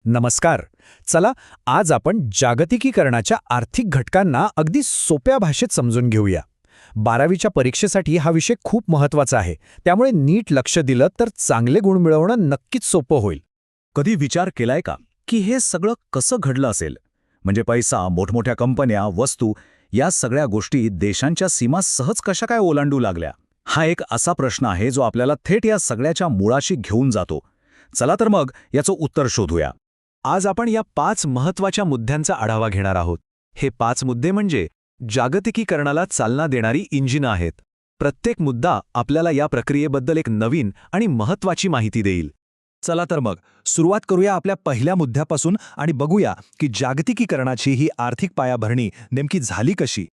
नमस्कार. चला, आज आपण जागतिकीकरणाच्या आर्थिक घटकांना अगदी सोप्या भाषेत समजून घेऊया. 12वीच्या परीक्षेसाठी हा विषय खूप महत्त्वाचा आहे, त्यामुळे नीट लक्ष दिलं तर चांगले गुण मिळवणं नक्कीच सोपं होईल. कधी विचार केलाय का की हे सगळं कसं घडलं असेल? म्हणजे पैसा, मोठमोठ्या कंपन्या, वस्तू या सगळ्या गोष्टी देशांच्या सीमा सहज कशा काय ओलांडू लागल्या? हा एक असा प्रश्न आहे जो आपल्याला थेट या सगळ्याच्या मुळाशी घेऊन जातो. चला तर मग याचं उत्तर शोधूया. आज आपण या 5 महत्त्वाच्या मुद्द्यांचा आढावा घेणार आहोत. हे 5 मुद्दे म्हणजे जागतिकीकरणाला चालना देणारी इंजिनं आहेत. प्रत्येक मुद्दा आपल्याला या प्रक्रियेबद्दल एक नवीन आणि महत्त्वाची माहिती देईल. चला तर मग सुरुवात करूया आपल्या पहिल्या मुद्द्यापासून आणि बघूया की जागतिकीकरणाची ही आर्थिक पायाभरणी नेमकी झाली कशी.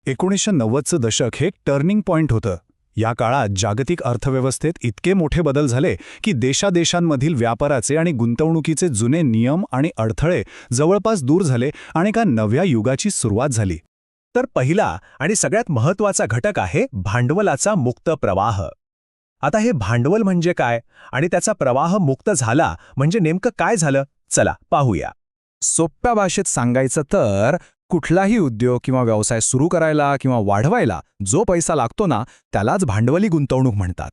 1990चं दशक हे एक टर्निंग पॉइंट होतं. या काळात जागतिक अर्थव्यवस्थेत इतके मोठे बदल झाले की देशादेशांमधील व्यापाराचे आणि गुंतवणुकीचे जुने नियम आणि अडथळे जवळपास दूर झाले आणि एका नव्या युगाची सुरुवात झाली. तर पहिला आणि सगळ्यात महत्त्वाचा घटक आहे भांडवलाचा मुक्त प्रवाह. आता हे भांडवल म्हणजे काय आणि त्याचा प्रवाह मुक्त झाला म्हणजे नेमकं काय झालं? चला पाहूया. सोप्या भाषेत सांगायचं तर कुठलाही उद्योग किंवा व्यवसाय सुरू करायला किंवा वाढवायला जो पैसा लागतो ना, त्यालाच भांडवली गुंतवणूक म्हणतात.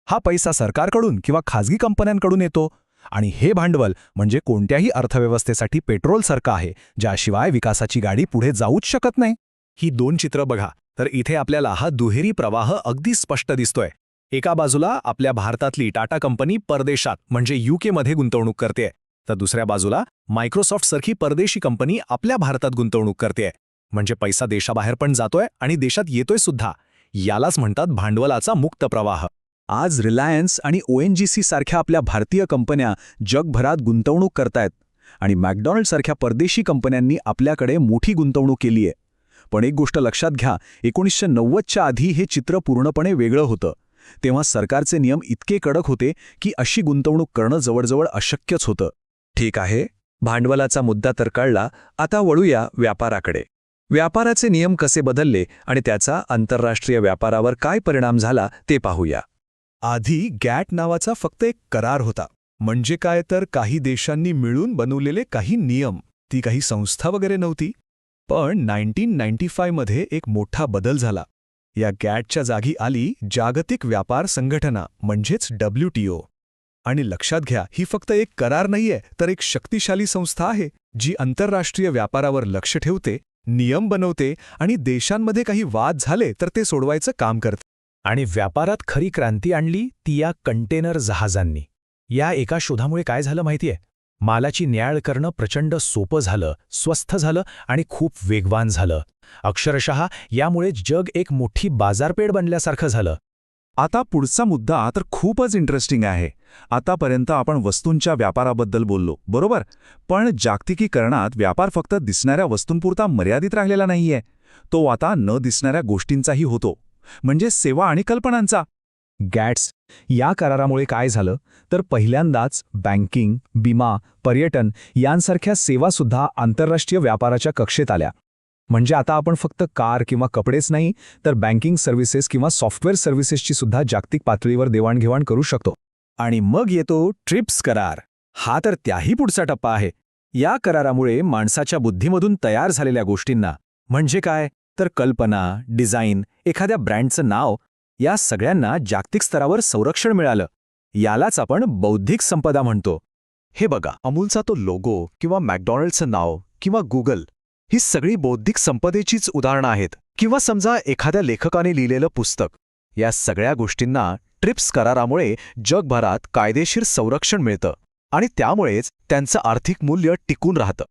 हा पैसा सरकारकडून किंवा खाजगी कंपन्यांकडून येतो आणि हे भांडवल म्हणजे कोणत्याही अर्थव्यवस्थेसाठी पेट्रोलसारखं आहे, ज्याशिवाय विकासाची गाडी पुढे जाऊच शकत नाही. ही 2 चित्र बघा तर इथे आपल्याला हा दुहेरी प्रवाह अगदी स्पष्ट दिसतोय. एका बाजूला आपल्या भारतातली टाटा कंपनी परदेशात म्हणजे यूकेमध्ये गुंतवणूक करते, तर दुसऱ्या बाजूला मायक्रोसॉफ्टसारखी परदेशी कंपनी आपल्या भारतात गुंतवणूक करते. म्हणजे पैसा देशाबाहेर पण जातोय आणि देशात येतोय सुद्धा. यालाच म्हणतात भांडवलाचा मुक्त प्रवाह. आज रिलायन्स आणि ONGC सारख्या आपल्या भारतीय कंपन्या जगभरात गुंतवणूक करतायत आणि मॅकडॉनल्ड सारख्या परदेशी कंपन्यांनी आपल्याकडे मोठी गुंतवणूक केली आहे. पण एक गोष्ट लक्षात घ्या, 1990च्या आधी हे चित्र पूर्णपणे वेगळं होतं. तेव्हा सरकारचे नियम इतके कडक होते की अशी गुंतवणूक करणं जवळजवळ अशक्यच होतं. ठीक आहे, भांडवलाचा मुद्दा तर कळला. आता वळूया व्यापाराकडे. व्यापाराचे नियम कसे बदलले आणि त्याचा आंतरराष्ट्रीय व्यापारावर काय परिणाम झाला ते पाहूया. आधी गॅट नावाचा फक्त एक करार होता. म्हणजे काय तर काही देशांनी मिळून बनवलेले काही नियम. ती काही संस्था वगैरे नव्हती. पण 1995 मध्ये एक मोठा बदल झाला. या गॅटच्या जागी आली जागतिक व्यापार संघटना म्हणजेच WTO. आणि लक्षात घ्या, ही फक्त एक करार नाहीये तर एक शक्तिशाली संस्था आहे जी आंतरराष्ट्रीय व्यापारावर लक्ष ठेवते, नियम बनवते आणि देशांमध्ये काही वाद झाले तर ते सोडवायचं काम करते. आणि व्यापारात खरी क्रांती आणली ती या कंटेनर जहाजांनी. या एका शोधामुळे काय झालं माहितीये? मालाची न्याळ करणं प्रचंड सोपं झालं, स्वस्त झालं आणि खूप वेगवान झालं. अक्षरशः यामुळे जग एक मोठी बाजारपेठ बनल्यासारखं झालं. आता पुढचा मुद्दा तर खूपच इंटरेस्टिंग आहे. आतापर्यंत आपण वस्तूंच्या व्यापाराबद्दल बोललो, बरोबर? पण जागतिकीकरणात व्यापार फक्त दिसणाऱ्या वस्तूंपुरता मर्यादित राहिलेला नाहीये. तो आता न दिसणाऱ्या गोष्टींचाही होतो, म्हणजे सेवा आणि कल्पनांचा. गॅट्स या करारामुळे काय झालं तर पहिल्यांदाच बँकिंग, विमा, पर्यटन यांसारख्या सेवासुद्धा आंतरराष्ट्रीय व्यापाराच्या कक्षेत आल्या. म्हणजे आता आपण फक्त कार किंवा कपडेच नाही तर बँकिंग सर्व्हिसेस किंवा सॉफ्टवेअर सर्व्हिसेसची सुद्धा जागतिक पातळीवर देवाणघेवाण करू शकतो. आणि मग येतो ट्रिप्स करार. हा तर त्याही पुढचा टप्पा आहे. या करारामुळे माणसाच्या बुद्धीमधून तयार झालेल्या गोष्टींना, म्हणजे काय तर कल्पना, डिझाईन, एखाद्या ब्रँडचं नाव, या सगळ्यांना जागतिक स्तरावर संरक्षण मिळालं. यालाच आपण बौद्धिक संपदा म्हणतो. हे बघा, अमूलचा तो लोगो किंवा मॅकडॉनल्डचं नाव किंवा गुगल, ही सगळी बौद्धिक संपदेचीच उदाहरणं आहेत. किंवा समजा एखाद्या लेखकाने लिहिलेलं पुस्तक. या सगळ्या गोष्टींना ट्रिप्स करारामुळे जगभरात कायदेशीर संरक्षण मिळतं आणि त्यामुळेच त्यांचं आर्थिक मूल्य टिकून राहतं.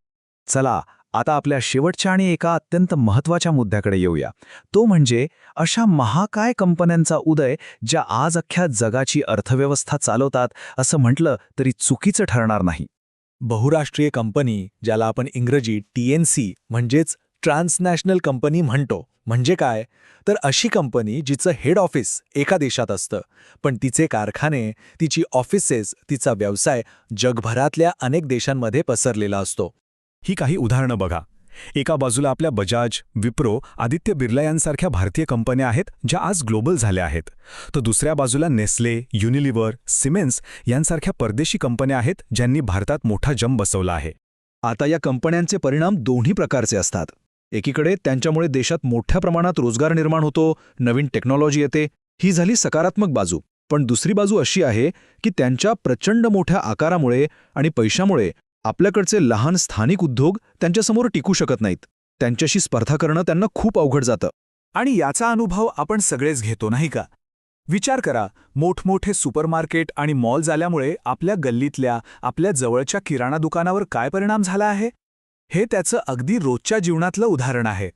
चला आता आपल्या शेवटच्या आणि एका अत्यंत महत्त्वाच्या मुद्द्याकडे येऊया. तो म्हणजे अशा महाकाय कंपन्यांचा उदय ज्या आज अख्ख्या जगाची अर्थव्यवस्था चालवतात असं म्हटलं तरी चुकीचं ठरणार नाही. बहुराष्ट्रीय कंपनी, ज्याला आपण इंग्रजी TNC म्हणजेच ट्रान्सनॅशनल कंपनी म्हणतो. म्हणजे काय तर अशी कंपनी जिचं हेड ऑफिस एका देशात असतं, पण तिचे कारखाने, तिची ऑफिसेस, तिचा व्यवसाय जगभरातल्या अनेक देशांमध्ये पसरलेला असतो. ही काही उदाहरणं बघा. एका बाजूला आपल्या बजाज, विप्रो, आदित्य बिर्ला यांसारख्या भारतीय कंपन्या आहेत ज्या आज ग्लोबल झाल्या आहेत, तर दुसऱ्या बाजूला नेस्ले, युनिलिव्हर, सिमेन्स यांसारख्या परदेशी कंपन्या आहेत ज्यांनी भारतात मोठा जम बसवला आहे. आता या कंपन्यांचे परिणाम दोन्ही प्रकारचे असतात. एकीकडे त्यांच्यामुळे देशात मोठ्या प्रमाणात रोजगार निर्माण होतो, नवीन टेक्नॉलॉजी येते, ही झाली सकारात्मक बाजू. पण दुसरी बाजू अशी आहे की त्यांच्या प्रचंड मोठ्या आकारामुळे आणि पैशामुळे आपल्याकडचे लहान स्थानिक उद्योग त्यांच्यासमोर टिकू शकत नाहीत. त्यांच्याशी स्पर्धा करणं त्यांना खूप अवघड जातं. आणि याचा अनुभव आपण सगळेच घेतो नाही का? विचार करा, मोठमोठे सुपरमार्केट आणि मॉल्स आल्यामुळे आपल्या गल्लीतल्या, आपल्या जवळच्या किराणा दुकानावर काय परिणाम झाला आहे? हे त्याचं अगदी रोजच्या जीवनातलं उदाहरण आहे.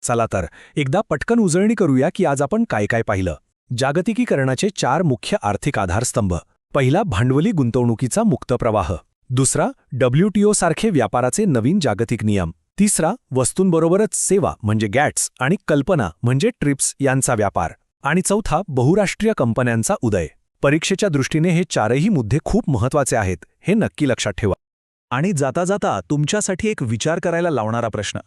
चला तर एकदा पटकन उजळणी करूया की आज आपण काय काय पाहिलं. जागतिकीकरणाचे 4 मुख्य आर्थिक आधारस्तंभ. पहिला, भांडवली गुंतवणुकीचा मुक्त प्रवाह. दुसरा, WTO सारखे व्यापाराचे नवीन जागतिक नियम. तिसरा, वस्तूंबरोबरच सेवा म्हणजे गॅट्स आणि कल्पना म्हणजे ट्रिप्स यांचा व्यापार. आणि चौथा, बहुराष्ट्रीय कंपन्यांचा उदय. परीक्षेच्या दृष्टीने हे 4ही मुद्दे खूप महत्त्वाचे आहेत, हे नक्की लक्षात ठेवा. आणि जाता जाता तुमच्यासाठी एक विचार करायला लावणारा प्रश्न.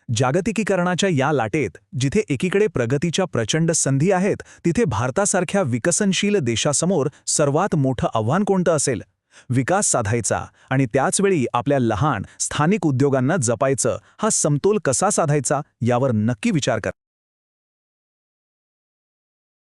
जागतिकीकरणाच्या या लाटेत जिथे एकीकडे प्रगतीच्या प्रचंड संधी आहेत, तिथे भारतासारख्या विकसनशील देशासमोर सर्वात मोठं आव्हान कोणतं असेल? विकास साधायचा आणि त्याचवेळी आपल्या लहान स्थानिक उद्योगांना जपायचं, हा समतोल कसा साधायचा यावर नक्की विचार करा.